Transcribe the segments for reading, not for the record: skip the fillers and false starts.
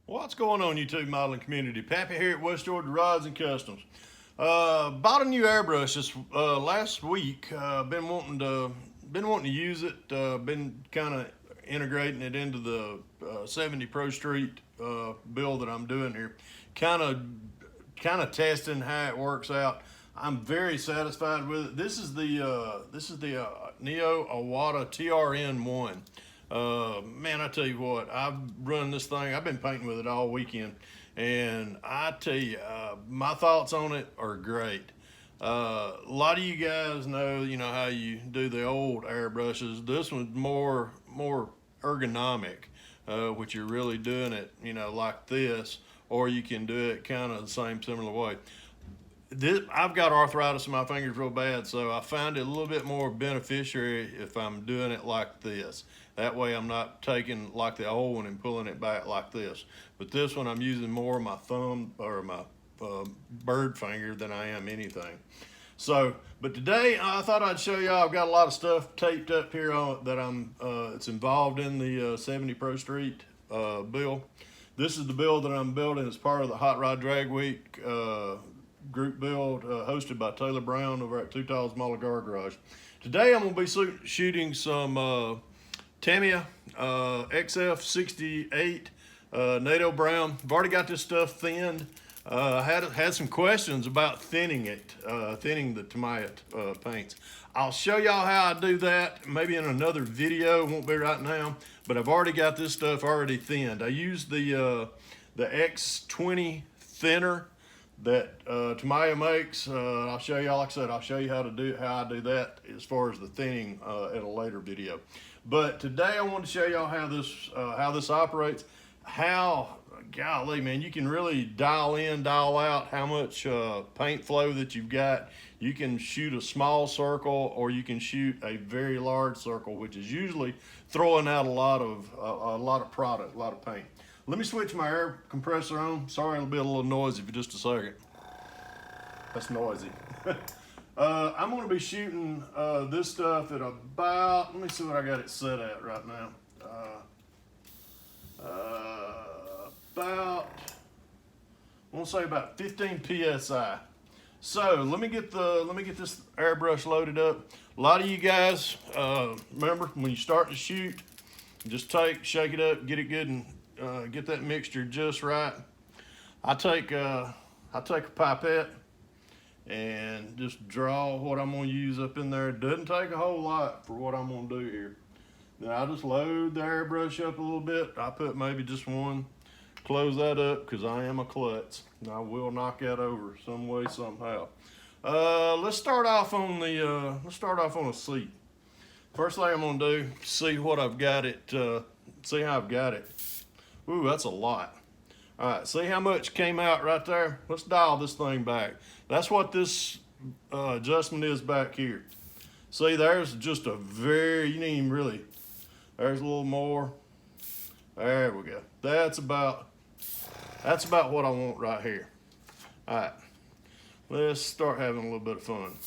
What's going on, YouTube modeling community? Pappy here at West Georgia Rods and Customs. Bought a new airbrush this last week. Been wanting to use it. Been kind of integrating it into the 70 Pro Street build that I'm doing here. Kind of testing how it works out. I'm very satisfied with it. This is the Neo Iwata TRN1. Man, I tell you what, I've run this thing. I've been painting with it all weekend, and I tell you, my thoughts on it are great. A lot of you guys know, how you do the old airbrushes. This one's more ergonomic, which you're really doing it, like this, or you can do it kind of the same similar way. I've got arthritis in my fingers real bad, so I find it a little bit more beneficiary if I'm doing it like this. That way I'm not taking like the old one and pulling it back like this. But this one I'm using more my thumb or my bird finger than I am anything. So, but today I thought I'd show y'all. I've got a lot of stuff taped up here on that it's involved in the 70 Pro Street build. This is the build that I'm building as part of the Hot Rod Drag Week group build hosted by Taylor Brown over at Two Tiles Mulligar Garage. Today I'm going to be shooting some Tamiya XF68 NATO Brown. I've already got this stuff thinned. Had some questions about thinning the Tamiya paints. I'll show y'all how I do that maybe in another video. It won't be right now, but I've already got this stuff already thinned. I use the X20 thinner that Tamiya makes. I'll show y'all, like I said, I'll show you how I do that as far as the thinning in a later video. But today I want to show y'all how this operates. Golly, man, you can really dial in, dial out how much paint flow that you've got. You can shoot a small circle or you can shoot a very large circle, which is usually throwing out a lot of product, a lot of paint. Let me switch my air compressor on. Sorry, it'll be a little noisy for just a second. That's noisy. I'm going to be shooting this stuff at about, let me see what I got it set at right now. I want to say about 15 psi. So let me get this airbrush loaded up. A lot of you guys remember when you start to shoot, just shake it up, get it good, and get that mixture just right. I take a pipette and just draw what I'm going to use up in there. It doesn't take a whole lot for what I'm going to do here. Then I just load the airbrush up a little bit. I put maybe just one. Close that up because I am a klutz. And I will knock that over some way, somehow. Let's start off on a seat. First thing I'm gonna do, see what I've got it. See how I've got it. Ooh, that's a lot. All right, see how much came out right there? Let's dial this thing back. That's what this adjustment is back here. See, there's just you didn't even really, there's a little more. There we go. That's about what I want right here. All right, let's start having a little bit of fun.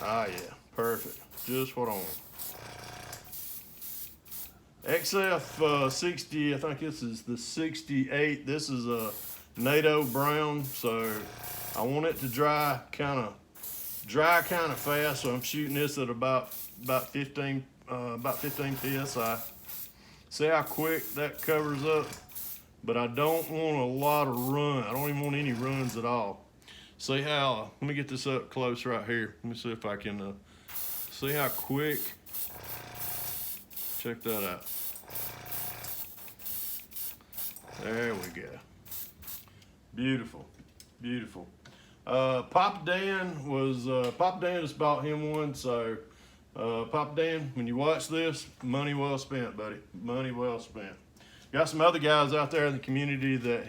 Ah, yeah, perfect. Just what I want. XF60, I think this is the 68. This is a NATO Brown, so I want it to dry kind of fast. So I'm shooting this at about 15 psi. See how quick that covers up? But I don't want a lot of run. I don't even want any runs at all. See how, let me get this up close right here. Let me see if I can see how quick. Check that out. There we go. Beautiful, beautiful. Papa Dan just bought him one, so Papa Dan, when you watch this, money well spent, buddy. Money well spent. Got some other guys out there in the community that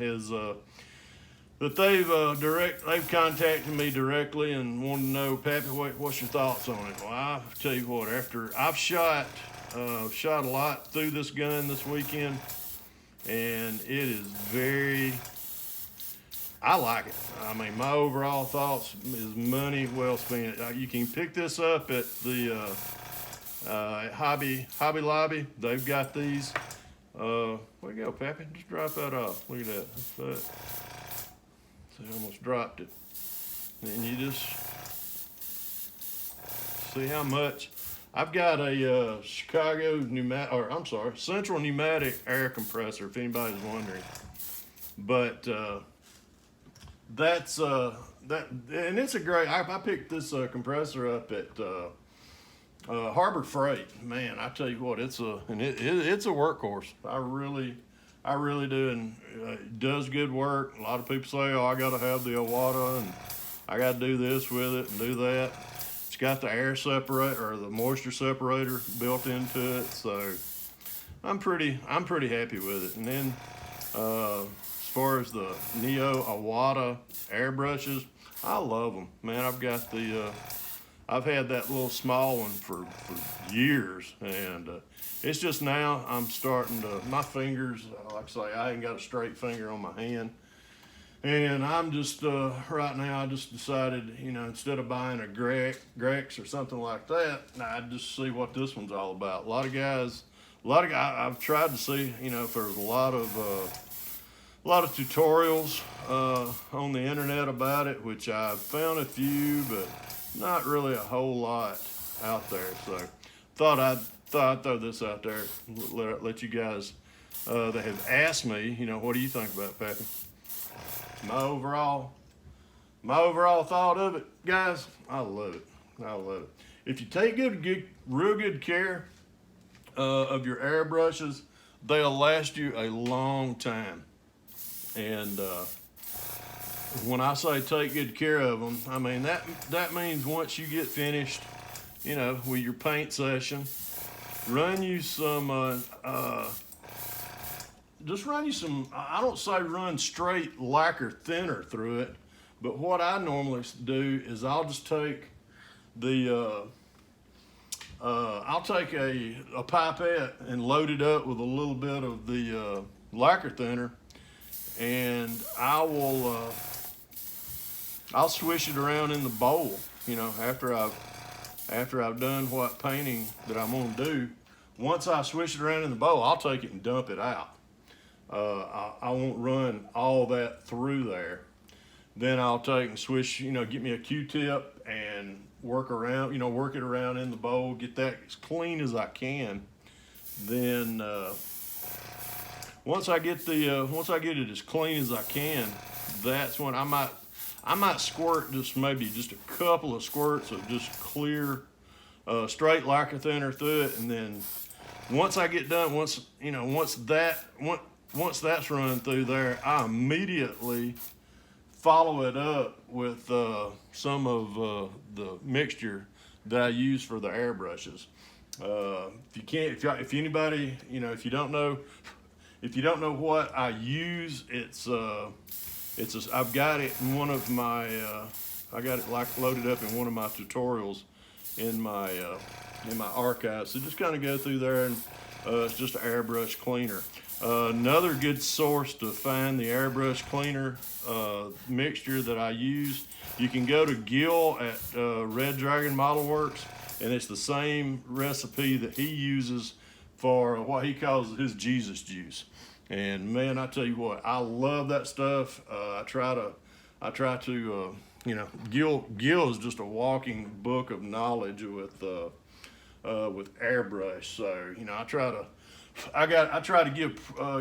they've contacted me directly and wanted to know, Pappy, what's your thoughts on it? Well, I tell you what, after I've shot a lot through this gun this weekend, and it is I like it. I mean, my overall thoughts is money well spent. You can pick this up at the Hobby Lobby. They've got these. Where you go, Pappy? Just drop that off. Look at that. That's that. See, I almost dropped it. And you just see how much. I've got a Chicago pneumatic, or I'm sorry, Central pneumatic air compressor, if anybody's wondering. But that's that, and it's a great. I picked this compressor up at Harbor Freight. Man, I tell you what, it's a workhorse. I really do, and it does good work. A lot of people say, "Oh, I got to have the Iwata, and I got to do this with it and do that." It's got the air separator or the moisture separator built into it, so I'm pretty happy with it. And then as far as the Neo Iwata airbrushes, I love them, man. I've had that little small one for years, and it's just now I'm starting to, my fingers, like I say, I ain't got a straight finger on my hand. And I'm just, right now, I just decided, instead of buying a Grex or something like that, I'd just see what this one's all about. A lot of guys, I've tried to see, if there's a lot of tutorials on the internet about it, which I've found a few, but not really a whole lot out there. So thought I'd throw this out there, let you guys that have asked me, what do you think about it, Pappy? My overall thought of it, guys, I love it. I love it. If you take real good care of your airbrushes, they'll last you a long time. And when I say take good care of them, I mean that means once you get finished, with your paint session, run you some. Just run you some, I don't say run straight lacquer thinner through it, but what I normally do is I'll just take I'll take a pipette and load it up with a little bit of the lacquer thinner, and I'll swish it around in the bowl, after I've done what painting that I'm gonna do. Once I swish it around in the bowl, I'll take it and dump it out. I won't run all that through there. Then I'll take and swish, get me a Q-tip and work it around in the bowl, get that as clean as I can. Then once I get it as clean as I can, that's when I might squirt maybe just a couple of squirts of just clear straight lacquer thinner through it, and then once I get done, once that's running through there, I immediately follow it up with some of the mixture that I use for the airbrushes. If anybody, if you don't know what I use, I've got it in one of my, I got it loaded up in one of my tutorials in my archives. So just kind of go through there, and it's just an airbrush cleaner. Another good source to find the airbrush cleaner mixture that I use, you can go to Gil at Red Dragon Model Works, and it's the same recipe that he uses for what he calls his Jesus juice. And man, I tell you what, I love that stuff. I try to, Gil is just a walking book of knowledge with airbrush. So I try to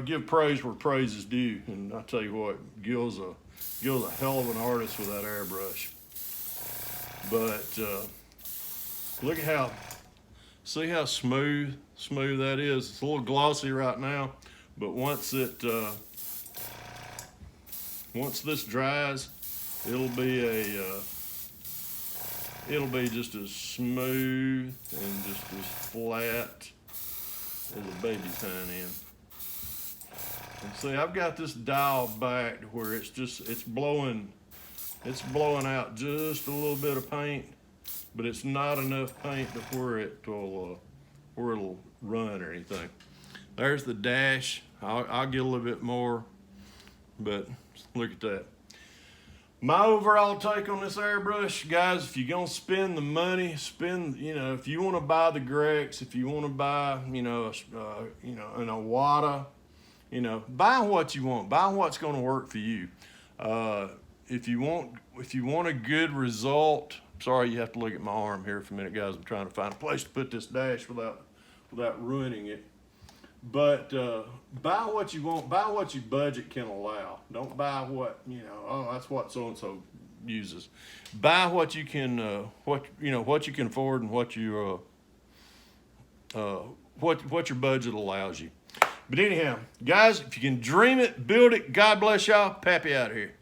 give praise where praise is due, and I tell you what, Gil's a hell of an artist with that airbrush. But look at see how smooth that is. It's a little glossy right now, but once this dries, it'll be just as smooth and just as flat as a baby's hind end. And see, I've got this dial back to where it's blowing out just a little bit of paint, but it's not enough paint to where it'll run or anything. There's the dash. I'll get a little bit more, but look at that. My overall take on this airbrush, guys, if you're gonna spend the money, if you want to buy the Grex, if you want to buy, an Iwata, You know, buy what you want. Buy what's going to work for you. If you want a good result, sorry, you have to look at my arm here for a minute, guys. I'm trying to find a place to put this dash without ruining it. But buy what you want. Buy what your budget can allow. Don't buy what, you know, oh, that's what so and so uses. Buy what you can what you can afford and what you what your budget allows you. But anyhow, guys, if you can dream it, build it. God bless y'all. Pappy out here.